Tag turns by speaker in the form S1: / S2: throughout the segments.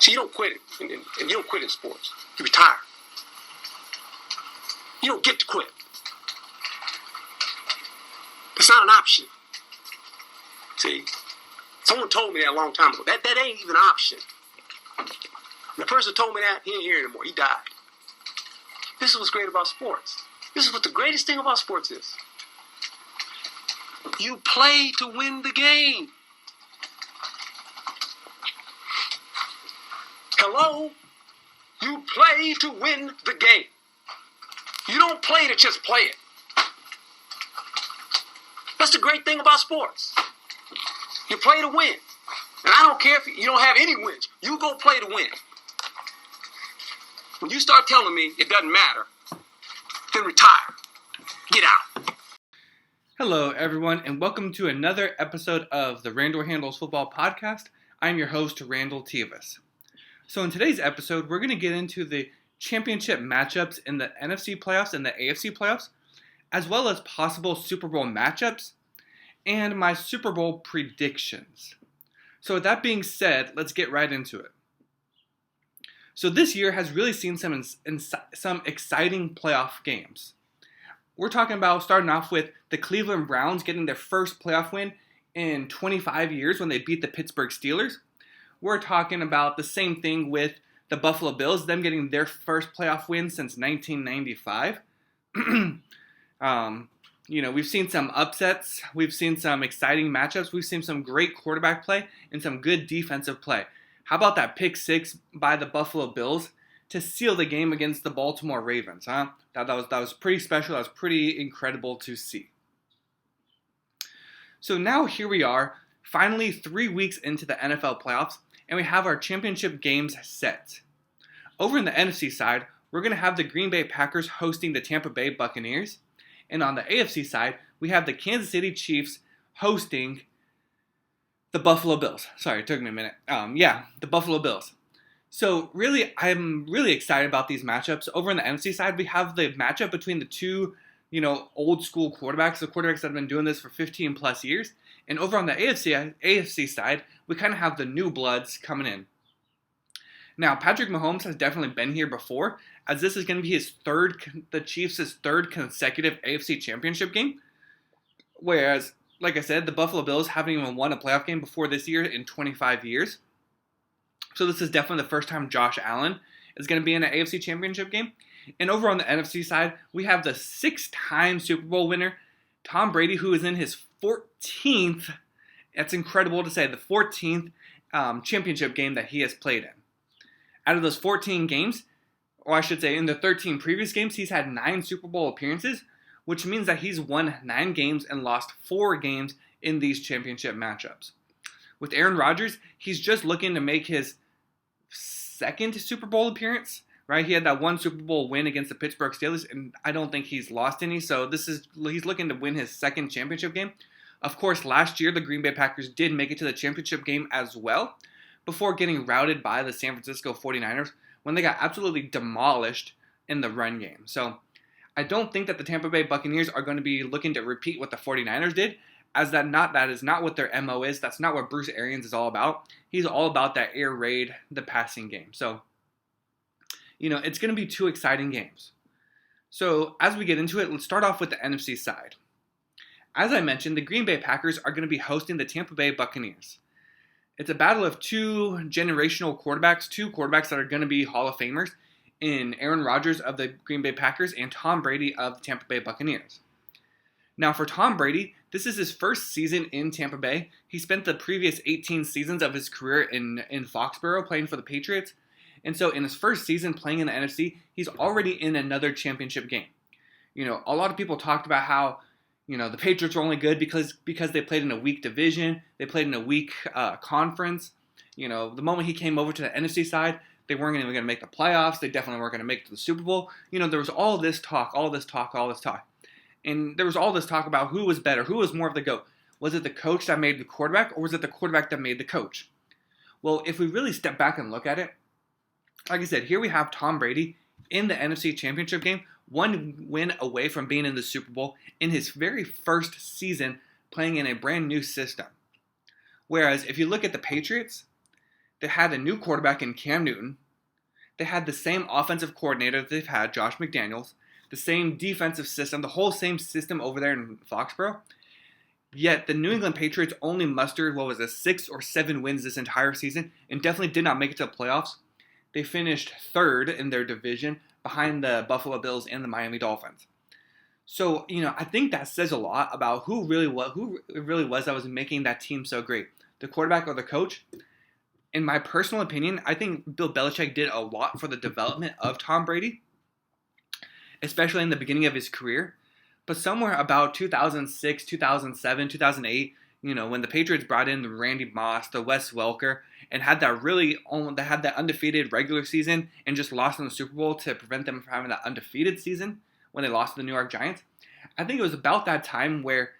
S1: See, you don't quit it, and you don't quit in sports. You retire. You don't get to quit. It's not an option. See, someone told me that a long time ago. That ain't even an option. And the person told me that, he ain't here anymore. He died. This is what's great about sports. This is what the greatest thing about sports is. You play to win the game. Hello? You play to win the game. You don't play to just play it. That's the great thing about sports. You play to win. And I don't care if you don't have any wins. You go play to win. When you start telling me it doesn't matter, then retire. Get out.
S2: Hello, everyone, and welcome to another episode of the Randall Handles Football Podcast. I'm your host, Randall Tevis. So in today's episode, we're going to get into the championship matchups in the NFC playoffs and the AFC playoffs, as well as possible Super Bowl matchups, and my Super Bowl predictions. So with that being said, let's get right into it. So this year has really seen some exciting playoff games. We're talking about starting off with the Cleveland Browns getting their first playoff win in 25 years when they beat the Pittsburgh Steelers. We're talking about the same thing with the Buffalo Bills, them getting their first playoff win since 1995. We've seen some upsets. We've seen some exciting matchups. We've seen some great quarterback play and some good defensive play. How about that pick six by the Buffalo Bills to seal the game against the Baltimore Ravens, huh? That was pretty special. That was pretty incredible to see. So now here we are, finally 3 weeks into the NFL playoffs, and we have our championship games set. Over in the NFC side, we're going to have the Green Bay Packers hosting the Tampa Bay Buccaneers. And on the AFC side, we have the Kansas City Chiefs hosting the Buffalo Bills. Sorry, it took me a minute. The Buffalo Bills. So really, I'm really excited about these matchups. Over on the NFC side, we have the matchup between the two, old school quarterbacks, the quarterbacks that have been doing this for 15 plus years. And over on the AFC side, we kind of have the new bloods coming in. Now, Patrick Mahomes has definitely been here before, as this is going to be the Chiefs' third consecutive AFC championship game. Whereas, like I said, the Buffalo Bills haven't even won a playoff game before this year in 25 years. So this is definitely the first time Josh Allen is going to be in an AFC championship game. And over on the NFC side, we have the 6-time Super Bowl winner, Tom Brady, who is in his 14th, that's incredible to say, the 14th championship game that he has played in. Out of those 14 games, or I should say in the 13 previous games, he's had 9 Super Bowl appearances, which means that he's won 9 games and lost 4 games in these championship matchups. With Aaron Rodgers, he's just looking to make his second Super Bowl appearance, right? He had that one Super Bowl win against the Pittsburgh Steelers, and I don't think he's lost any, so he's looking to win his second championship game. Of course, last year, the Green Bay Packers did make it to the championship game as well, before getting routed by the San Francisco 49ers when they got absolutely demolished in the run game. So I don't think that the Tampa Bay Buccaneers are going to be looking to repeat what the 49ers did, as that is not what their MO is. That's not what Bruce Arians is all about. He's all about that air raid, the passing game. So, it's going to be 2 exciting games. So as we get into it, let's start off with the NFC side. As I mentioned, the Green Bay Packers are going to be hosting the Tampa Bay Buccaneers. It's a battle of 2 generational quarterbacks, 2 quarterbacks that are going to be Hall of Famers in Aaron Rodgers of the Green Bay Packers and Tom Brady of the Tampa Bay Buccaneers. Now for Tom Brady, this is his first season in Tampa Bay. He spent the previous 18 seasons of his career in Foxborough playing for the Patriots. And so in his first season playing in the NFC, he's already in another championship game. A lot of people talked about how the Patriots were only good because they played in a weak division. They played in a weak conference. The moment he came over to the NFC side, they weren't even going to make the playoffs. They definitely weren't going to make it to the Super Bowl. There was all this talk. And there was all this talk about who was better, who was more of the GOAT. Was it the coach that made the quarterback, or was it the quarterback that made the coach? Well, if we really step back and look at it, like I said, here we have Tom Brady in the NFC Championship game, 1 win away from being in the Super Bowl in his very first season playing in a brand new system. Whereas if you look at the Patriots, They had a new quarterback in Cam Newton. They had the same offensive coordinator that they've had, Josh McDaniels, the same defensive system, the whole same system over there in Foxborough. Yet the New England Patriots only mustered, 6 or 7 wins this entire season and definitely did not make it to the playoffs. They finished 3rd in their division behind the Buffalo Bills and the Miami Dolphins. So, I think that says a lot about who it really was that was making that team so great. The quarterback or the coach? In my personal opinion, I think Bill Belichick did a lot for the development of Tom Brady, especially in the beginning of his career. But somewhere about 2006, 2007, 2008, when the Patriots brought in the Randy Moss, the Wes Welker, and had that undefeated regular season and just lost in the Super Bowl to prevent them from having that undefeated season when they lost to the New York Giants. I think it was about that time where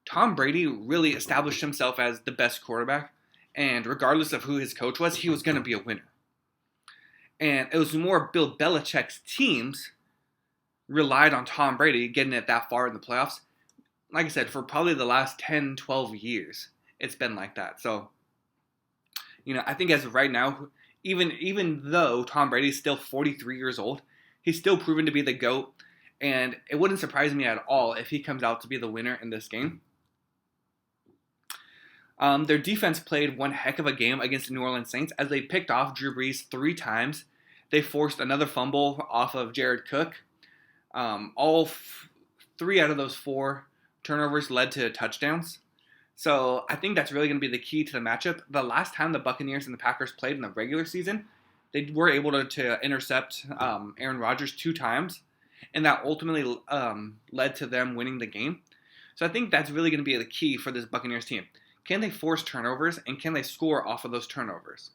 S2: Tom Brady really established himself as the best quarterback. And regardless of who his coach was, he was going to be a winner. And it was more Bill Belichick's teams relied on Tom Brady getting it that far in the playoffs. Like I said, for probably the last 10, 12 years, it's been like that. So, I think as of right now, even though Tom Brady's still 43 years old, he's still proven to be the GOAT. And it wouldn't surprise me at all if he comes out to be the winner in this game. Their defense played one heck of a game against the New Orleans Saints as they picked off Drew Brees 3 times. They forced another fumble off of Jared Cook. All 3 out of those 4 turnovers led to touchdowns. So I think that's really going to be the key to the matchup. The last time the Buccaneers and the Packers played in the regular season, they were able to intercept Aaron Rodgers 2 times, and that ultimately led to them winning the game. So I think that's really going to be the key for this Buccaneers team. Can they force turnovers, and can they score off of those turnovers?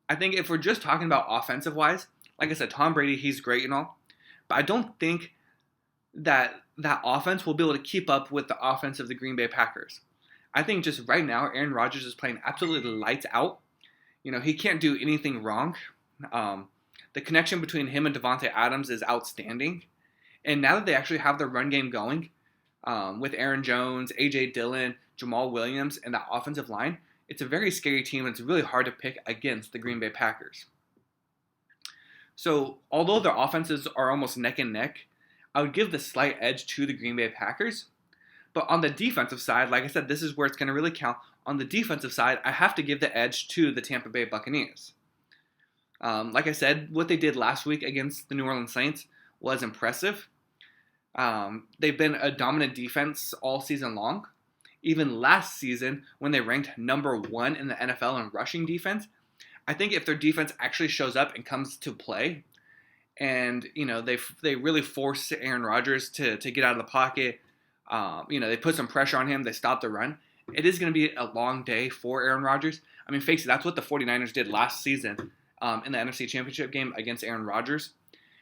S2: I think if we're just talking about offensive-wise, like I said, Tom Brady, he's great and all, but I don't think that offense will be able to keep up with the offense of the Green Bay Packers. I think just right now, Aaron Rodgers is playing absolutely lights out. He can't do anything wrong. The connection between him and Davante Adams is outstanding. And now that they actually have their run game going, with Aaron Jones, A.J. Dillon, Jamal Williams, and that offensive line, it's a very scary team, and it's really hard to pick against the Green Bay Packers. So, although their offenses are almost neck and neck, I would give the slight edge to the Green Bay Packers. But on the defensive side, like I said, this is where it's going to really count. On the defensive side, I have to give the edge to the Tampa Bay Buccaneers. Like I said, what they did last week against the New Orleans Saints was impressive. They've been a dominant defense all season long. Even last season, when they ranked number 1 in the NFL in rushing defense, I think if their defense actually shows up and comes to play, and they really force Aaron Rodgers to get out of the pocket, they put some pressure on him, they stop the run, it is going to be a long day for Aaron Rodgers. I mean, face it, that's what the 49ers did last season in the NFC Championship game against Aaron Rodgers.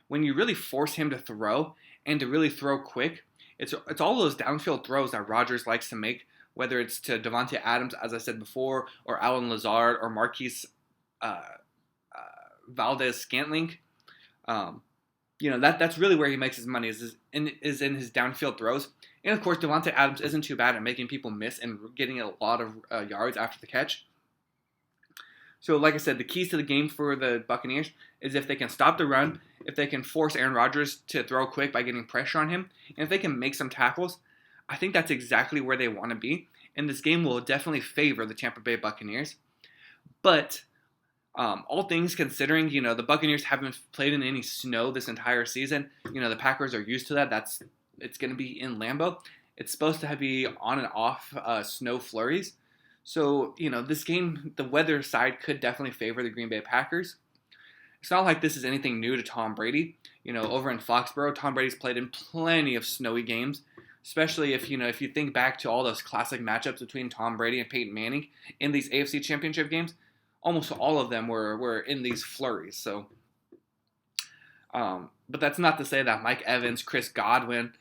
S2: When you really force him to throw, and to really throw quick, it's all those downfield throws that Rodgers likes to make, whether it's to Davante Adams, as I said before, or Allen Lazard, or Marquise Valdez-Scantling. That's really where he makes his money, is in his downfield throws. And of course, Davante Adams isn't too bad at making people miss and getting a lot of yards after the catch. So like I said, the keys to the game for the Buccaneers is if they can stop the run, if they can force Aaron Rodgers to throw quick by getting pressure on him, and if they can make some tackles, I think that's exactly where they want to be. And this game will definitely favor the Tampa Bay Buccaneers. But all things considering, the Buccaneers haven't played in any snow this entire season. The Packers are used to that. It's going to be in Lambeau. It's supposed to be on and off snow flurries. So, this game, the weather side could definitely favor the Green Bay Packers. It's not like this is anything new to Tom Brady. Over in Foxborough, Tom Brady's played in plenty of snowy games, especially if you think back to all those classic matchups between Tom Brady and Peyton Manning in these AFC Championship games. Almost all of them were in these flurries. So, but that's not to say that Mike Evans, Chris Godwin,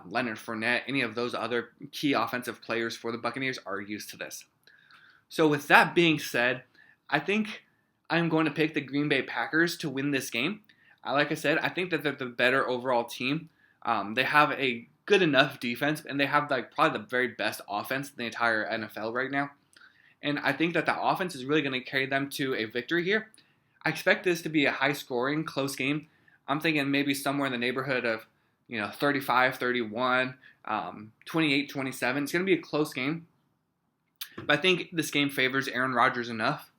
S2: Leonard Fournette, any of those other key offensive players for the Buccaneers are used to this. So with that being said, I think I'm going to pick the Green Bay Packers to win this game. Like I said, I think that they're the better overall team. They have a good enough defense, and they have probably the very best offense in the entire NFL right now. And I think that offense is really going to carry them to a victory here. I expect this to be a high-scoring, close game. I'm thinking maybe somewhere in the neighborhood of 35-31, 28-27. It's going to be a close game. But I think this game favors Aaron Rodgers enough.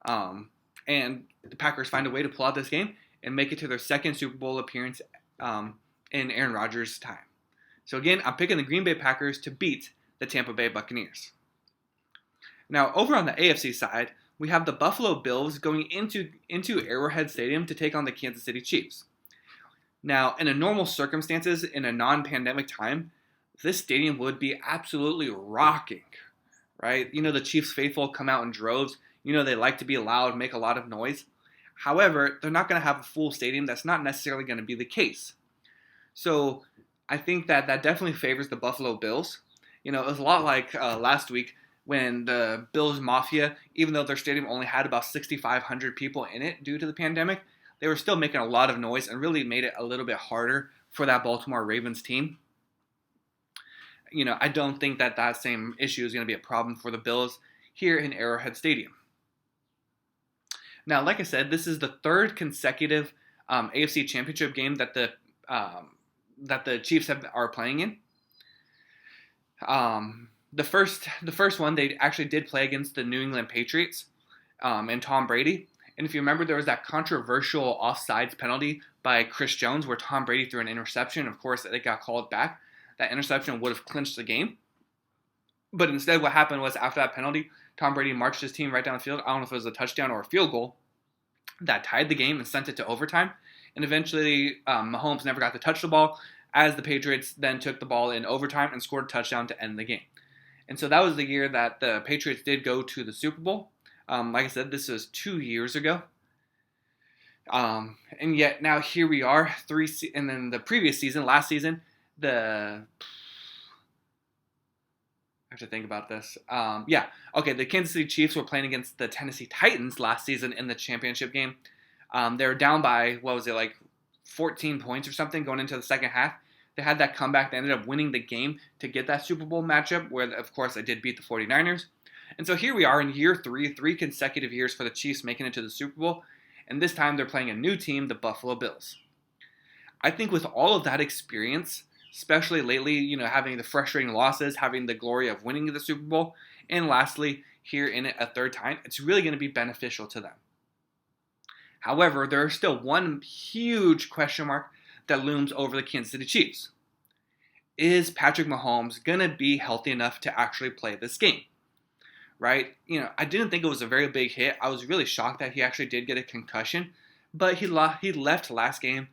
S2: And the Packers find a way to pull out this game and make it to their second Super Bowl appearance in Aaron Rodgers' time. So again, I'm picking the Green Bay Packers to beat the Tampa Bay Buccaneers. Now, over on the AFC side, we have the Buffalo Bills going into Arrowhead Stadium to take on the Kansas City Chiefs. Now, in a normal circumstances, in a non-pandemic time, this stadium would be absolutely rocking, right? The Chiefs faithful come out in droves. They like to be loud, make a lot of noise. However, they're not going to have a full stadium. That's not necessarily going to be the case. So I think that definitely favors the Buffalo Bills. It was a lot like last week when the Bills Mafia, even though their stadium only had about 6,500 people in it due to the pandemic, they were still making a lot of noise and really made it a little bit harder for that Baltimore Ravens team. I don't think that same issue is going to be a problem for the Bills here in Arrowhead Stadium. Now, like I said, this is the third consecutive AFC Championship game that the Chiefs are playing in. The first one, they actually did play against the New England Patriots and Tom Brady. And if you remember, there was that controversial offsides penalty by Chris Jones where Tom Brady threw an interception. Of course, it got called back. That interception would have clinched the game. But instead, what happened was after that penalty, Tom Brady marched his team right down the field. I don't know if it was a touchdown or a field goal that tied the game and sent it to overtime. And eventually, Mahomes never got to touch the ball as the Patriots then took the ball in overtime and scored a touchdown to end the game. And so that was the year that the Patriots did go to the Super Bowl. Like I said, this was 2 years ago. And yet now here we are, and then the previous season, last season, I have to think about this. The Kansas City Chiefs were playing against the Tennessee Titans last season in the championship game. They were down by, 14 points or something going into the second half. They had that comeback. They ended up winning the game to get that Super Bowl matchup where, of course, they did beat the 49ers. And so here we are in year three consecutive years for the Chiefs making it to the Super Bowl. And this time they're playing a new team, the Buffalo Bills. I think with all of that experience, especially lately, having the frustrating losses, having the glory of winning the Super Bowl, and lastly, here in it a third time, it's really going to be beneficial to them. However, there is still one huge question mark that looms over the Kansas City Chiefs. Is Patrick Mahomes going to be healthy enough to actually play this game? Right? I didn't think it was a very big hit. I was really shocked that he actually did get a concussion, but he left last game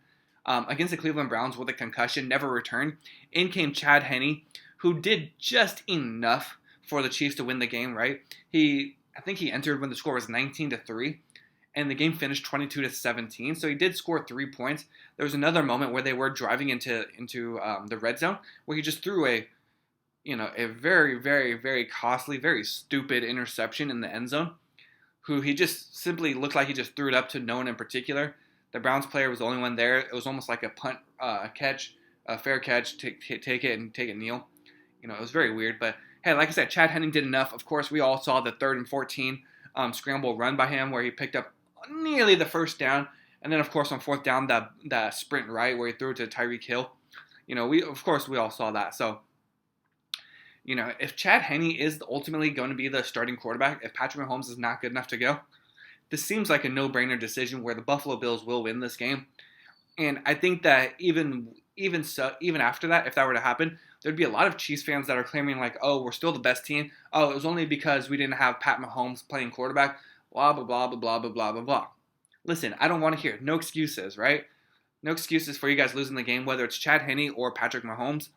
S2: against the Cleveland Browns with a concussion, never returned. In came Chad Henne, who did just enough for the Chiefs to win the game, right? I think he entered when the score was 19-3. And the game finished 22-17, so he did score 3 points. There was another moment where they were driving into the red zone, where he just threw a very, very, very costly, very stupid interception in the end zone. Who he just simply looked like he just threw it up to no one in particular. The Browns player was the only one there. It was almost like a punt catch, a fair catch, take it kneel. It was very weird. But hey, like I said, Chad Henne did enough. Of course, we all saw the 3rd and 14 scramble run by him where he picked up nearly the first down, and then of course on 4th down that sprint right where he threw it to Tyreek Hill. We all saw that. So if Chad Henne is ultimately going to be the starting quarterback, if Patrick Mahomes is not good enough to go, this seems like a no-brainer decision where the Buffalo Bills will win this game. And I think that even after that, if that were to happen, there'd be a lot of Chiefs fans that are claiming like, oh, we're still the best team. Oh, it was only because we didn't have Pat Mahomes playing quarterback. Blah, blah, blah, blah, blah, blah, blah, blah, blah. Listen, I don't want to hear it. No excuses, right? No excuses for you guys losing the game, whether it's Chad Henne or Patrick Mahomes.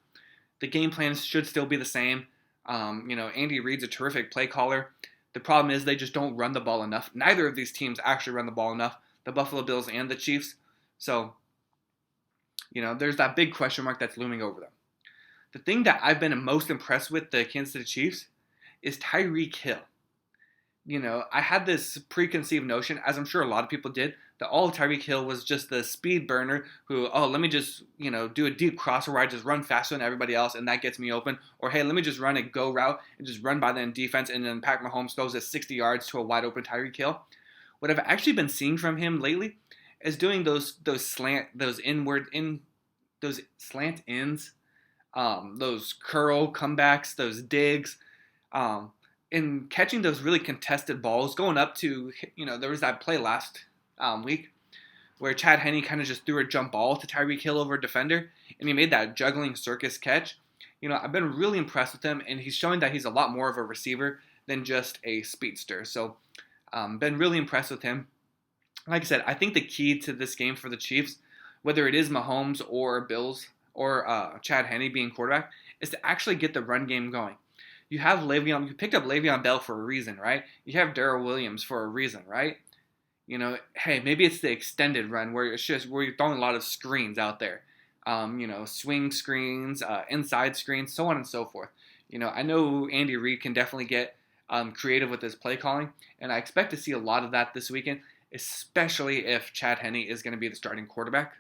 S2: The game plans should still be the same. Andy Reid's a terrific play caller. The problem is they just don't run the ball enough. Neither of these teams actually run the ball enough, the Buffalo Bills and the Chiefs. So, there's that big question mark that's looming over them. The thing that I've been most impressed with the Kansas City Chiefs is Tyreek Hill. I had this preconceived notion, as I'm sure a lot of people did, that all of Tyreek Hill was just the speed burner who, oh, let me just, do a deep crosser where I just run faster than everybody else and that gets me open. Or, hey, let me just run a go route and just run by them defense and then Patrick Mahomes throws it 60 yards to a wide open Tyreek Hill. What I've actually been seeing from him lately is doing those slant ends, those curl comebacks, those digs, in catching those really contested balls, going up to, there was that play last week where Chad Henne kind of just threw a jump ball to Tyreek Hill over a defender, and he made that juggling circus catch. I've been really impressed with him, and he's showing that he's a lot more of a receiver than just a speedster. So, been really impressed with him. Like I said, I think the key to this game for the Chiefs, whether it is Mahomes or Bills or Chad Henne being quarterback, is to actually get the run game going. You have Le'Veon, you picked up Le'Veon Bell for a reason, right? You have Darrell Williams for a reason, right? Hey, maybe it's the extended run where you're throwing a lot of screens out there. Swing screens, inside screens, so on and so forth. I know Andy Reid can definitely get creative with his play calling, and I expect to see a lot of that this weekend, especially if Chad Henne is going to be the starting quarterback.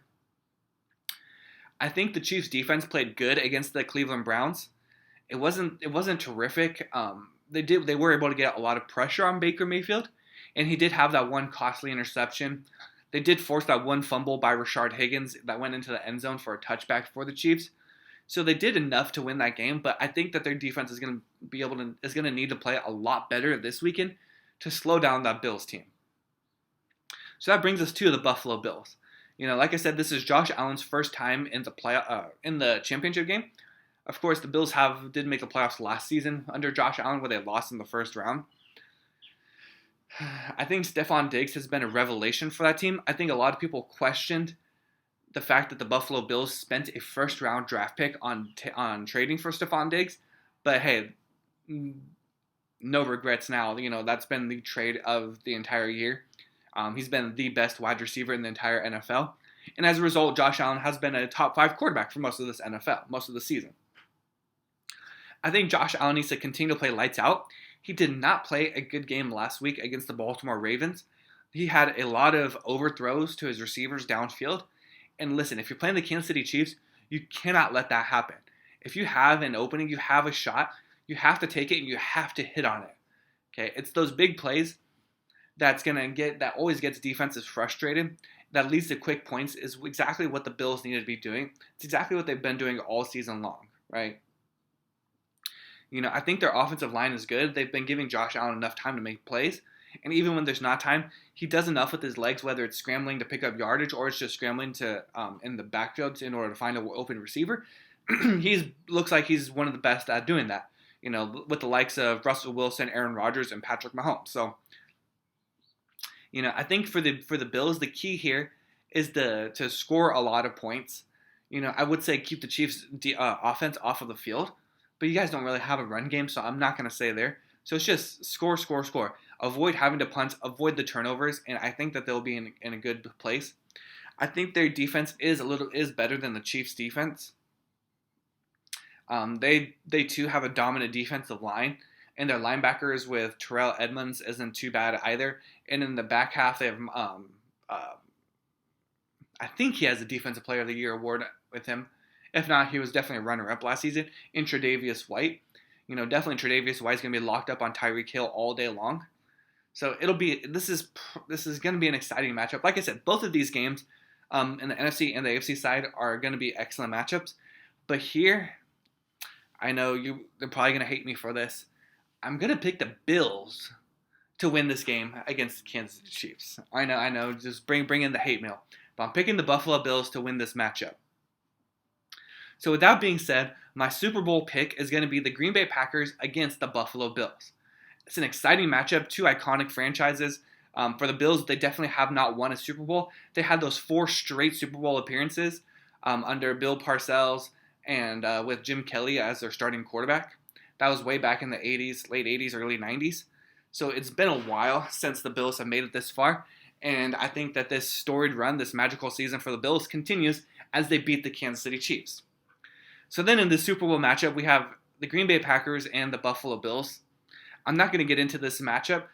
S2: I think the Chiefs defense played good against the Cleveland Browns. It wasn't terrific. They were able to get a lot of pressure on Baker Mayfield, and he did have that one costly interception. They did force that one fumble by Rashard Higgins that went into the end zone for a touchback for the Chiefs. So they did enough to win that game, but I think that their defense is going to need to play a lot better this weekend to slow down that Bills team. So that brings us to the Buffalo Bills. Like I said, this is Josh Allen's first time in the championship game. Of course, the Bills did make the playoffs last season under Josh Allen, where they lost in the first round. I think Stephon Diggs has been a revelation for that team. I think a lot of people questioned the fact that the Buffalo Bills spent a first-round draft pick on trading for Stephon Diggs. But hey, no regrets now. That's been the trade of the entire year. He's been the best wide receiver in the entire NFL. And as a result, Josh Allen has been a top 5 quarterback for most of this NFL, most of the season. I think Josh Allen needs to continue to play lights out. He did not play a good game last week against the Baltimore Ravens. He had a lot of overthrows to his receivers downfield. And listen, if you're playing the Kansas City Chiefs, you cannot let that happen. If you have an opening, you have a shot, you have to take it and you have to hit on it. Okay, it's those big plays that always gets defenses frustrated. That leads to quick points is exactly what the Bills need to be doing. It's exactly what they've been doing all season long, right? I think their offensive line is good. They've been giving Josh Allen enough time to make plays. And even when there's not time, he does enough with his legs, whether it's scrambling to pick up yardage or it's just scrambling to in the backfield in order to find an open receiver. Looks like he's one of the best at doing that, with the likes of Russell Wilson, Aaron Rodgers, and Patrick Mahomes. So, I think for the Bills, the key here is to score a lot of points. I would say keep the Chiefs' offense off of the field. But you guys don't really have a run game, so I'm not going to say there. So it's just score. Avoid having to punt, avoid the turnovers, and I think that they'll be in a good place. I think their defense is better than the Chiefs' defense. They too have a dominant defensive line, and their linebackers with Terrell Edmunds isn't too bad either. And in the back half, they have I think he has a Defensive Player of the Year award with him. If not, he was definitely a runner-up last season in Tre'Davious White. Definitely Tre'Davious White's going to be locked up on Tyreek Hill all day long. So this is going to be an exciting matchup. Like I said, both of these games in the NFC and the AFC side are going to be excellent matchups. But here, I know they're probably going to hate me for this. I'm going to pick the Bills to win this game against the Kansas City Chiefs. I know. Just bring in the hate mail. But I'm picking the Buffalo Bills to win this matchup. So with that being said, my Super Bowl pick is going to be the Green Bay Packers against the Buffalo Bills. It's an exciting matchup, 2 iconic franchises. For the Bills, they definitely have not won a Super Bowl. They had those 4 straight Super Bowl appearances under Bill Parcells and with Jim Kelly as their starting quarterback. That was way back in the 80s, late 80s, early 90s. So it's been a while since the Bills have made it this far. And I think that this storied run, this magical season for the Bills continues as they beat the Kansas City Chiefs. So then in the Super Bowl matchup, we have the Green Bay Packers and the Buffalo Bills. I'm not going to get into this matchup,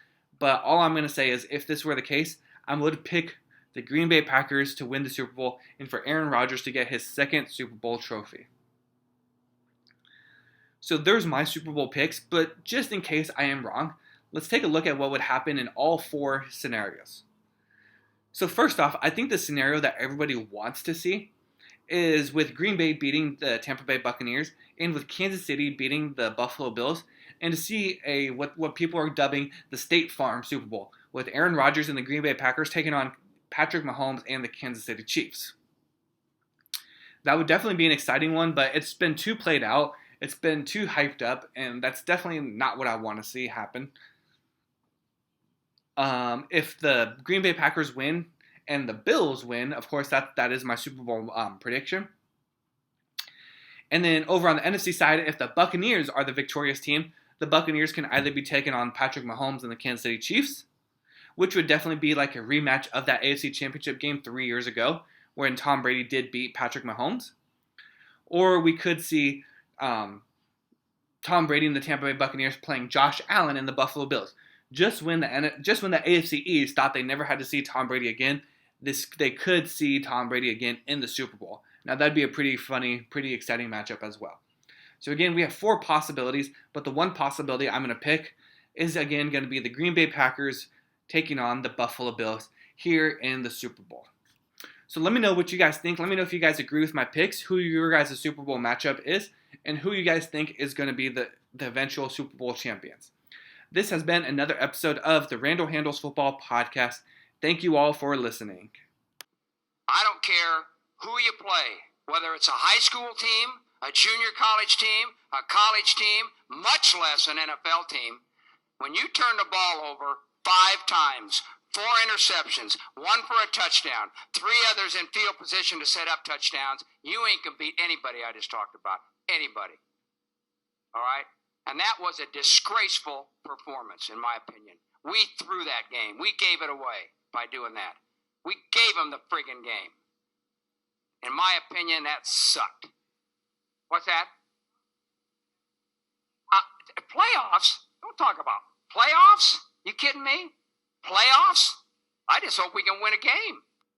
S2: But all I'm going to say is if this were the case, I would pick the Green Bay Packers to win the Super Bowl and for Aaron Rodgers to get his second Super Bowl trophy. So there's my Super Bowl picks, but just in case I am wrong, let's take a look at what would happen in all 4 scenarios. So first off, I think the scenario that everybody wants to see is with Green Bay beating the Tampa Bay Buccaneers and with Kansas City beating the Buffalo Bills, and to see what people are dubbing the State Farm Super Bowl with Aaron Rodgers and the Green Bay Packers taking on Patrick Mahomes and the Kansas City Chiefs. That would definitely be an exciting one, but it's been too played out. It's been too hyped up, and that's definitely not what I want to see happen. If the Green Bay Packers win and the Bills win, of course, that is my Super Bowl prediction. And then over on the NFC side, if the Buccaneers are the victorious team, the Buccaneers can either be taking on Patrick Mahomes and the Kansas City Chiefs, which would definitely be like a rematch of that AFC Championship game 3 years ago, when Tom Brady did beat Patrick Mahomes. Or we could see Tom Brady and the Tampa Bay Buccaneers playing Josh Allen and the Buffalo Bills. Just when the AFC East thought they never had to see Tom Brady again, they could see Tom Brady again in the Super Bowl. Now that'd be a pretty funny, pretty exciting matchup as well. So again, we have 4 possibilities, but the one possibility I'm going to pick is again going to be the Green Bay Packers taking on the Buffalo Bills here in the Super Bowl. So let me know what you guys think. Let me know if you guys agree with my picks, who your guys' Super Bowl matchup is, and who you guys think is going to be the eventual Super Bowl champions. This has been another episode of the Randall Handles Football Podcast. Thank you all for listening.
S3: I don't care who you play, whether it's a high school team, a junior college team, a college team, much less an NFL team. When you turn the ball over 5 times, 4 interceptions, 1 for a touchdown, 3 others in field position to set up touchdowns, you ain't going to beat anybody I just talked about. Anybody. All right? And that was a disgraceful performance, in my opinion. We threw that game. We gave it away by doing that. We gave them the friggin' game. In my opinion, that sucked. What's that? Playoffs? Don't talk about playoffs. You kidding me? Playoffs? I just hope we can win a game.